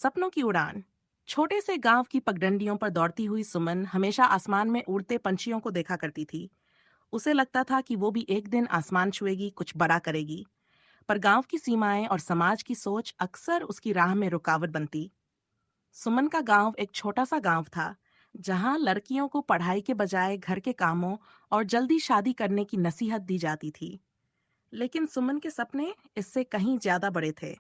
सपनों की उड़ान। छोटे से गांव की पगडंडियों पर दौड़ती हुई सुमन हमेशा आसमान में उड़ते पंछियों को देखा करती थी। उसे लगता था कि वो भी एक दिन आसमान छुएगी, कुछ बड़ा करेगी। पर गांव की सीमाएं और समाज की सोच अक्सर उसकी राह में रुकावट बनती। सुमन का गांव एक छोटा सा गांव था, जहां लड़कियों को पढ़ाई के बजाय घर के कामों और जल्दी शादी करने की नसीहत दी जाती थी। लेकिन सुमन के सपने इससे कहीं ज्यादा बड़े थे।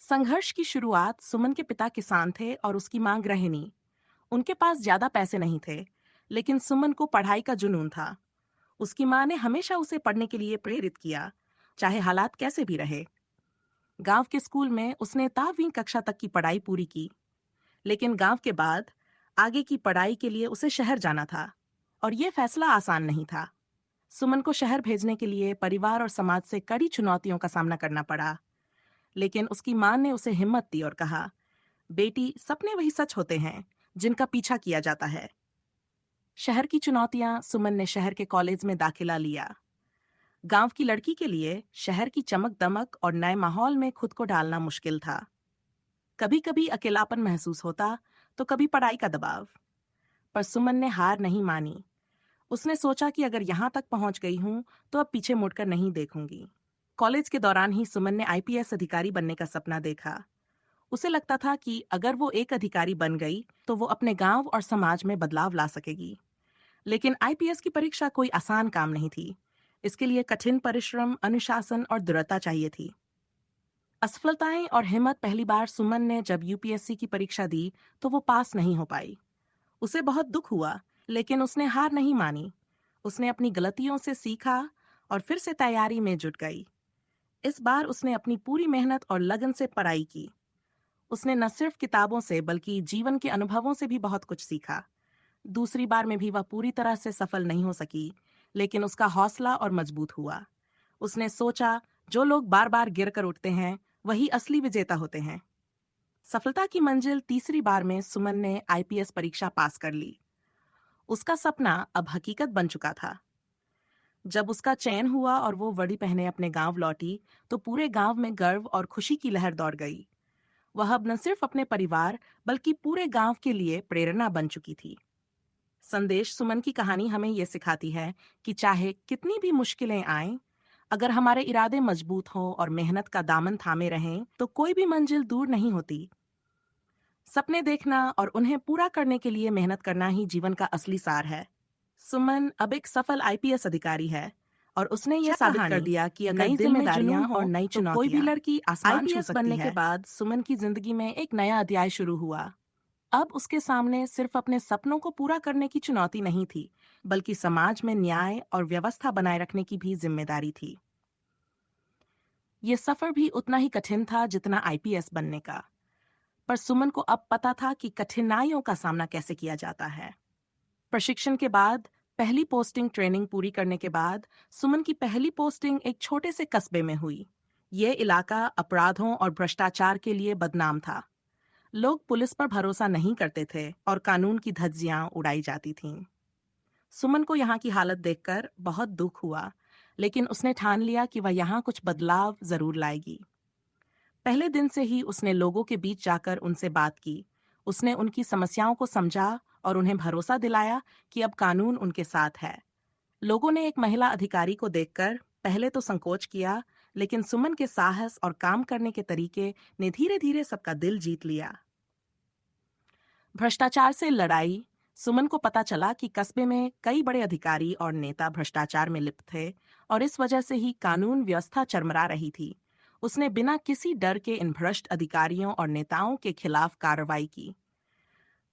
संघर्ष की शुरुआत सुमन के पिता किसान थे और उसकी मां गृहिणी। उनके पास ज्यादा पैसे नहीं थे, लेकिन सुमन को पढ़ाई का जुनून था। उसकी मां ने हमेशा उसे पढ़ने के लिए प्रेरित किया, चाहे हालात कैसे भी रहे। गांव के स्कूल में उसने 10वीं कक्षा तक की पढ़ाई पूरी की, लेकिन गांव के बाद आगे की पढ़ाई के लिए उसे शहर जाना था, और यह फैसला आसान नहीं था। सुमन को शहर भेजने के लिए परिवार और समाज से कड़ी चुनौतियों का सामना करना पड़ा, लेकिन उसकी मां ने उसे हिम्मत दी और कहा, बेटी, सपने वही सच होते हैं जिनका पीछा किया जाता है। शहर की चुनौतियां। सुमन ने शहर के कॉलेज में दाखिला लिया। गांव की लड़की के लिए शहर की चमक दमक और नए माहौल में खुद को ढालना मुश्किल था। कभी कभी अकेलापन महसूस होता, तो कभी पढ़ाई का दबाव। पर सुमन ने हार नहीं मानी। उसने सोचा कि अगर यहां तक पहुंच गई हूं, तो अब पीछे मुड़कर नहीं देखूंगी। कॉलेज के दौरान ही सुमन ने आईपीएस अधिकारी बनने का सपना देखा। उसे लगता था कि अगर वो एक अधिकारी बन गई तो वो अपने गांव और समाज में बदलाव ला सकेगी। लेकिन आईपीएस की परीक्षा कोई आसान काम नहीं थी। इसके लिए कठिन परिश्रम, अनुशासन और दृढ़ता चाहिए थी। असफलताएं और हिम्मत। पहली बार सुमन ने जब यूपीएससी की परीक्षा दी तो वो पास नहीं हो पाई। उसे बहुत दुख हुआ, लेकिन उसने हार नहीं मानी। उसने अपनी गलतियों से सीखा और फिर से तैयारी में जुट गई। इस बार उसने अपनी पूरी मेहनत और लगन से पढ़ाई की। उसने न सिर्फ किताबों से बल्कि जीवन के अनुभवों से भी बहुत कुछ सीखा। दूसरी बार में भी वह पूरी तरह से सफल नहीं हो सकी, लेकिन उसका हौसला और मजबूत हुआ। उसने सोचा, जो लोग बार बार गिर कर उठते हैं वही असली विजेता होते हैं। सफलता की मंजिल। तीसरी बार में सुमन ने आईपीएस परीक्षा पास कर ली। उसका सपना अब हकीकत बन चुका था। जब उसका चयन हुआ और वो वर्दी पहने अपने गांव लौटी, तो पूरे गांव में गर्व और खुशी की लहर दौड़ गई। वह अब न सिर्फ अपने परिवार बल्कि पूरे गांव के लिए प्रेरणा बन चुकी थी। संदेश। सुमन की कहानी हमें ये सिखाती है कि चाहे कितनी भी मुश्किलें आएं, अगर हमारे इरादे मजबूत हों और मेहनत का दामन थामे रहें, तो कोई भी मंजिल दूर नहीं होती। सपने देखना और उन्हें पूरा करने के लिए मेहनत करना ही जीवन का असली सार है। सुमन अब एक सफल आईपीएस अधिकारी है, और उसने ये साबित कर दिया कि अगर नई दिल में जिम्मेदारियां जुनून और हो नई तो कोई भी चुनौतियां। लड़की आसमान छू आईपीएस सकती बनने के है। बाद सुमन की जिंदगी में एक नया अध्याय शुरू हुआ। अब उसके सामने सिर्फ अपने सपनों को पूरा करने की चुनौती नहीं थी, बल्कि समाज में न्याय और व्यवस्था बनाए रखने की भी जिम्मेदारी थी। ये सफर भी उतना ही कठिन था जितना आईपीएस बनने का। पर सुमन को अब पता था कि कठिनाइयों का सामना कैसे किया जाता है। प्रशिक्षण के बाद, पहली पोस्टिंग ट्रेनिंग पूरी करने के बाद, सुमन की पहली पोस्टिंग एक छोटे से कस्बे में हुई। ये इलाका अपराधों और भ्रष्टाचार के लिए बदनाम था। लोग पुलिस पर भरोसा नहीं करते थे और कानून की धज्जियां उड़ाई जाती थीं। सुमन को यहाँ की हालत देखकर बहुत दुख हुआ, लेकिन उसने ठान लिया कि वह यहाँ कुछ बदलाव जरूर लाएगी। पहले दिन से ही उसने लोगों के बीच जाकर उनसे बात की। उसने उनकी समस्याओं को समझा और उन्हें भरोसा दिलाया कि अब कानून उनके साथ है। लोगों ने एक महिला अधिकारी को देखकर पहले तो संकोच किया, लेकिन सुमन के साहस और काम करने के तरीके ने धीरे धीरे सबका दिल जीत लिया। भ्रष्टाचार से लड़ाई। सुमन को पता चला कि कस्बे में कई बड़े अधिकारी और नेता भ्रष्टाचार में लिप्त थे, और इस वजह से ही कानून व्यवस्था चरमरा रही थी। उसने बिना किसी डर के इन भ्रष्ट अधिकारियों और नेताओं के खिलाफ कार्रवाई की।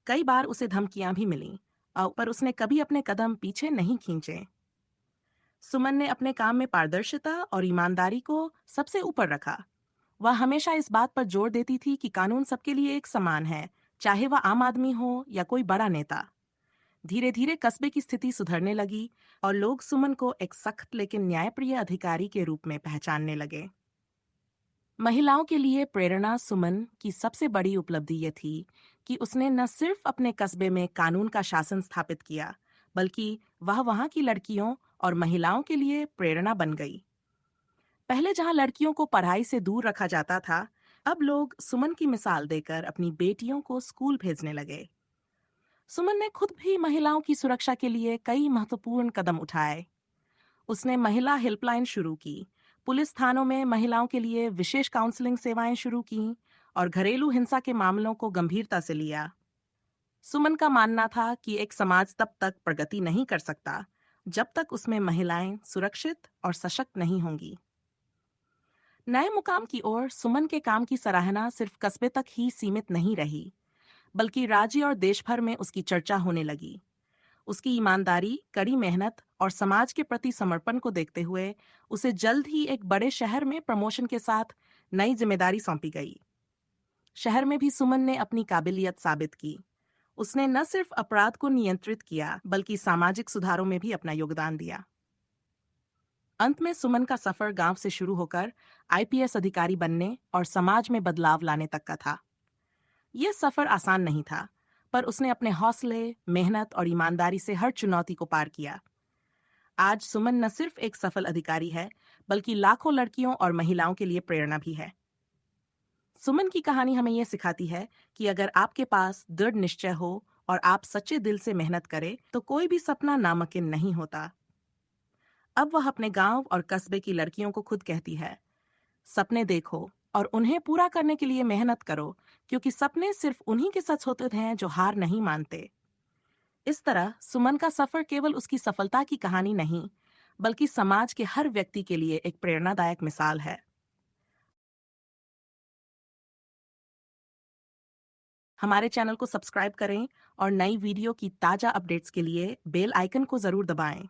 कई बार उसे धमकियां भी मिलीं, पर उसने कभी अपने कदम पीछे नहीं खींचे। सुमन ने अपने काम में पारदर्शिता और ईमानदारी को सबसे ऊपर रखा। वह हमेशा इस बात पर जोर देती थी कि कानून सबके लिए एक समान है, चाहे वह आम आदमी हो या कोई बड़ा नेता। धीरे धीरे कस्बे की स्थिति सुधरने लगी और लोग सुमन को एक सख्त लेकिन न्यायप्रिय अधिकारी के रूप में पहचानने लगे। महिलाओं के लिए प्रेरणा। सुमन की सबसे बड़ी उपलब्धि ये थी कि उसने न सिर्फ अपने कस्बे में कानून का शासन स्थापित किया, बल्कि वह वहां की लड़कियों और महिलाओं के लिए प्रेरणा बन गई। पहले जहां लड़कियों को पढ़ाई से दूर रखा जाता था, अब लोग सुमन की मिसाल देकर अपनी बेटियों को स्कूल भेजने लगे। सुमन ने खुद भी महिलाओं की सुरक्षा के लिए कई महत्वपूर्ण कदम उठाए। उसने महिला हेल्पलाइन शुरू की, पुलिस थानों में महिलाओं के लिए विशेष काउंसलिंग सेवाएं शुरू की और घरेलू हिंसा के मामलों को गंभीरता से लिया। सुमन का मानना था कि एक समाज तब तक प्रगति नहीं कर सकता जब तक उसमें महिलाएं सुरक्षित और सशक्त नहीं होंगी। नए मुकाम की ओर सुमन के काम की सराहना सिर्फ कस्बे तक ही सीमित नहीं रही, बल्कि राज्य और देश भर में उसकी चर्चा होने लगी। उसकी ईमानदारी, कड़ी मेहनत और समाज के प्रति समर्पण को देखते हुए उसे जल्द ही एक बड़े शहर में प्रमोशन के साथ नई जिम्मेदारी सौंपी गई। शहर में भी सुमन ने अपनी काबिलियत साबित की। उसने न सिर्फ अपराध को नियंत्रित किया, बल्कि सामाजिक सुधारों में भी अपना योगदान दिया। अंत में सुमन का सफर गांव से शुरू होकर आईपीएस अधिकारी बनने और समाज में बदलाव लाने तक का था। यह सफर आसान नहीं था, पर उसने अपने हौसले, मेहनत और ईमानदारी से हर चुनौती को पार किया। आज सुमन न सिर्फ एक सफल अधिकारी है, बल्कि लाखों लड़कियों और महिलाओं के लिए प्रेरणा भी है। सुमन की कहानी हमें यह सिखाती है कि अगर आपके पास दृढ़ निश्चय हो और आप सच्चे दिल से मेहनत करें, तो कोई भी सपना नामुमकिन नहीं होता। अब वह अपने गांव और कस्बे की लड़कियों को खुद कहती है, सपने देखो और उन्हें पूरा करने के लिए मेहनत करो, क्योंकि सपने सिर्फ उन्हीं के सच होते हैं जो हार नहीं मानते। इस तरह सुमन का सफर केवल उसकी सफलता की कहानी नहीं, बल्कि समाज के हर व्यक्ति के लिए एक प्रेरणादायक मिसाल है। हमारे चैनल को सब्सक्राइब करें और नई वीडियो की ताजा अपडेट्स के लिए बेल आइकन को जरूर दबाएं।